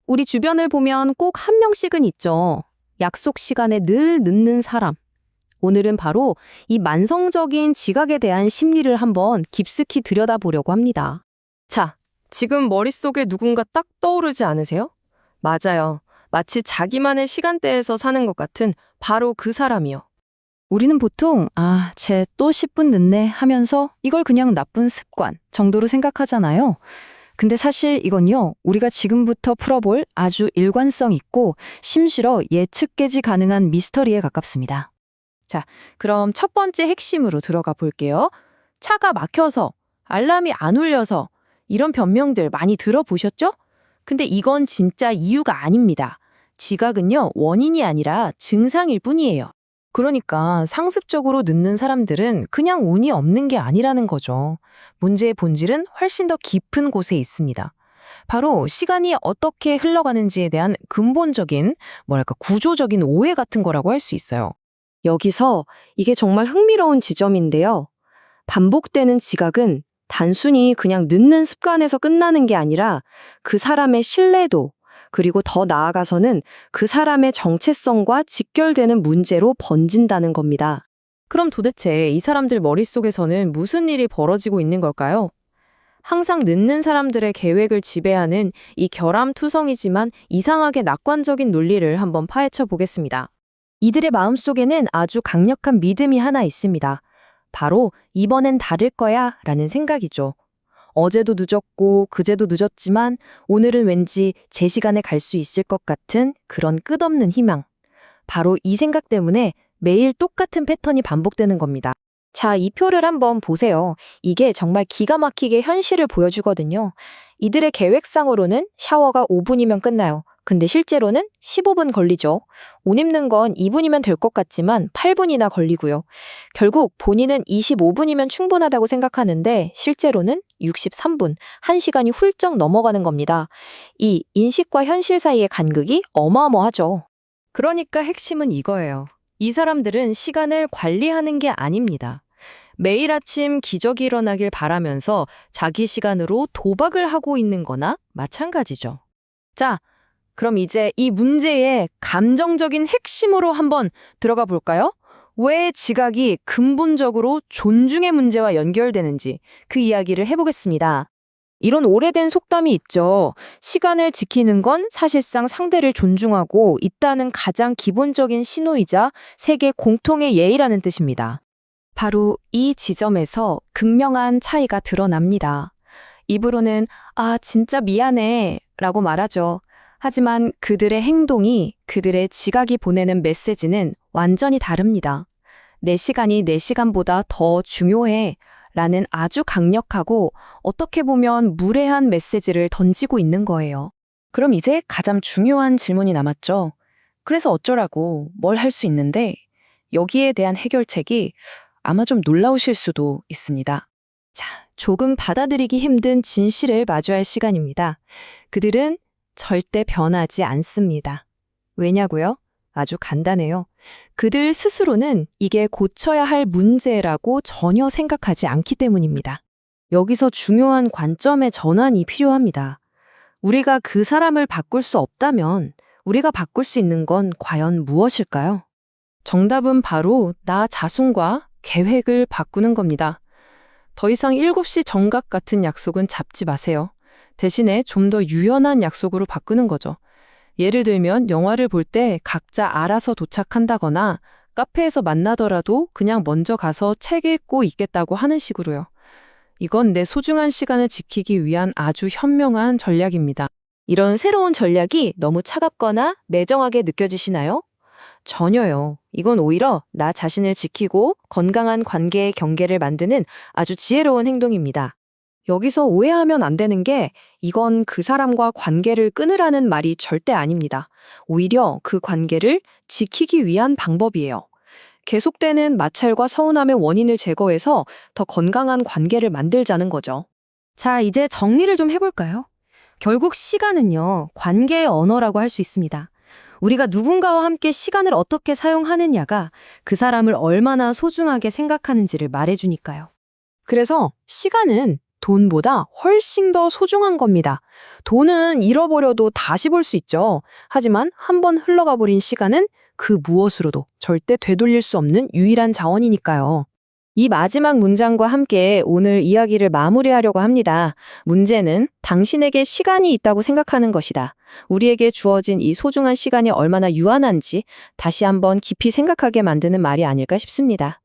우리 주변을 보면 꼭 한 명씩은 있죠. 약속 시간에 늘 늦는 사람. 오늘은 바로 이 만성적인 지각에 대한 심리를 한번 깊숙이 들여다보려고 합니다. 자, 지금 머릿속에 누군가 딱 떠오르지 않으세요? 맞아요. 마치 자기만의 시간대에서 사는 것 같은 바로 그 사람이요. 우리는 보통 쟤 또 10분 늦네 하면서 이걸 그냥 나쁜 습관 정도로 생각하잖아요. 근데 사실 이건요, 우리가 지금부터 풀어볼 아주 일관성 있고 심실어 예측 깨지 가능한 미스터리에 가깝습니다. 자, 그럼 첫 번째 핵심으로 들어가 볼게요. 차가 막혀서, 알람이 안 울려서 이런 변명들 많이 들어보셨죠? 근데 이건 진짜 이유가 아닙니다. 지각은요, 원인이 아니라 증상일 뿐이에요. 그러니까 상습적으로 늦는 사람들은 그냥 운이 없는 게 아니라는 거죠. 문제의 본질은 훨씬 더 깊은 곳에 있습니다. 바로 시간이 어떻게 흘러가는지에 대한 근본적인, 구조적인 오해 같은 거라고 할 수 있어요. 여기서 이게 정말 흥미로운 지점인데요. 반복되는 지각은 단순히 그냥 늦는 습관에서 끝나는 게 아니라 그 사람의 신뢰도, 그리고 더 나아가서는 그 사람의 정체성과 직결되는 문제로 번진다는 겁니다. 그럼 도대체 이 사람들 머릿속에서는 무슨 일이 벌어지고 있는 걸까요? 항상 늦는 사람들의 계획을 지배하는 이 결함투성이지만 이상하게 낙관적인 논리를 한번 파헤쳐 보겠습니다. 이들의 마음속에는 아주 강력한 믿음이 하나 있습니다. 바로 이번엔 다를 거야 라는 생각이죠. 어제도 늦었고 그제도 늦었지만 오늘은 왠지 제 시간에 갈 수 있을 것 같은 그런 끝없는 희망. 바로 이 생각 때문에 매일 똑같은 패턴이 반복되는 겁니다. 자, 이 표를 한번 보세요. 이게 정말 기가 막히게 현실을 보여주거든요. 이들의 계획상으로는 샤워가 5분이면 끝나요. 근데 실제로는 15분 걸리죠. 옷 입는 건 2분이면 될 것 같지만 8분이나 걸리고요. 결국 본인은 25분이면 충분하다고 생각하는데 실제로는 63분, 1시간이 훌쩍 넘어가는 겁니다. 이 인식과 현실 사이의 간극이 어마어마하죠. 그러니까 핵심은 이거예요. 이 사람들은 시간을 관리하는 게 아닙니다. 매일 아침 기적이 일어나길 바라면서 자기 시간으로 도박을 하고 있는 거나 마찬가지죠. 자, 그럼 이제 이 문제의 감정적인 핵심으로 한번 들어가 볼까요? 왜 지각이 근본적으로 존중의 문제와 연결되는지 그 이야기를 해보겠습니다. 이런 오래된 속담이 있죠. 시간을 지키는 건 사실상 상대를 존중하고 있다는 가장 기본적인 신호이자 세계 공통의 예의라는 뜻입니다. 바로 이 지점에서 극명한 차이가 드러납니다. 입으로는 진짜 미안해 라고 말하죠. 하지만 그들의 행동이, 그들의 지각이 보내는 메시지는 완전히 다릅니다. 내 시간이 내 시간보다 더 중요해 라는 아주 강력하고 어떻게 보면 무례한 메시지를 던지고 있는 거예요. 그럼 이제 가장 중요한 질문이 남았죠. 그래서 어쩌라고 뭘 할 수 있는데 여기에 대한 해결책이 아마 좀 놀라우실 수도 있습니다. 자, 조금 받아들이기 힘든 진실을 마주할 시간입니다. 그들은 절대 변하지 않습니다. 왜냐고요? 아주 간단해요. 그들 스스로는 이게 고쳐야 할 문제라고 전혀 생각하지 않기 때문입니다. 여기서 중요한 관점의 전환이 필요합니다. 우리가 그 사람을 바꿀 수 없다면 우리가 바꿀 수 있는 건 과연 무엇일까요? 정답은 바로 나 자신과 계획을 바꾸는 겁니다. 더 이상 7시 정각 같은 약속은 잡지 마세요. 대신에 좀 더 유연한 약속으로 바꾸는 거죠. 예를 들면 영화를 볼 때 각자 알아서 도착한다거나 카페에서 만나더라도 그냥 먼저 가서 책 읽고 있겠다고 하는 식으로요. 이건 내 소중한 시간을 지키기 위한 아주 현명한 전략입니다. 이런 새로운 전략이 너무 차갑거나 매정하게 느껴지시나요? 전혀요. 이건 오히려 나 자신을 지키고 건강한 관계의 경계를 만드는 아주 지혜로운 행동입니다. 여기서 오해하면 안 되는 게 이건 그 사람과 관계를 끊으라는 말이 절대 아닙니다. 오히려 그 관계를 지키기 위한 방법이에요. 계속되는 마찰과 서운함의 원인을 제거해서 더 건강한 관계를 만들자는 거죠. 자, 이제 정리를 좀 해볼까요? 결국 시간은요, 관계의 언어라고 할 수 있습니다. 우리가 누군가와 함께 시간을 어떻게 사용하느냐가 그 사람을 얼마나 소중하게 생각하는지를 말해주니까요. 그래서 시간은 돈보다 훨씬 더 소중한 겁니다. 돈은 잃어버려도 다시 볼 수 있죠. 하지만 한번 흘러가 버린 시간은 그 무엇으로도 절대 되돌릴 수 없는 유일한 자원이니까요. 이 마지막 문장과 함께 오늘 이야기를 마무리하려고 합니다. 문제는 당신에게 시간이 있다고 생각하는 것이다. 우리에게 주어진 이 소중한 시간이 얼마나 유한한지 다시 한번 깊이 생각하게 만드는 말이 아닐까 싶습니다.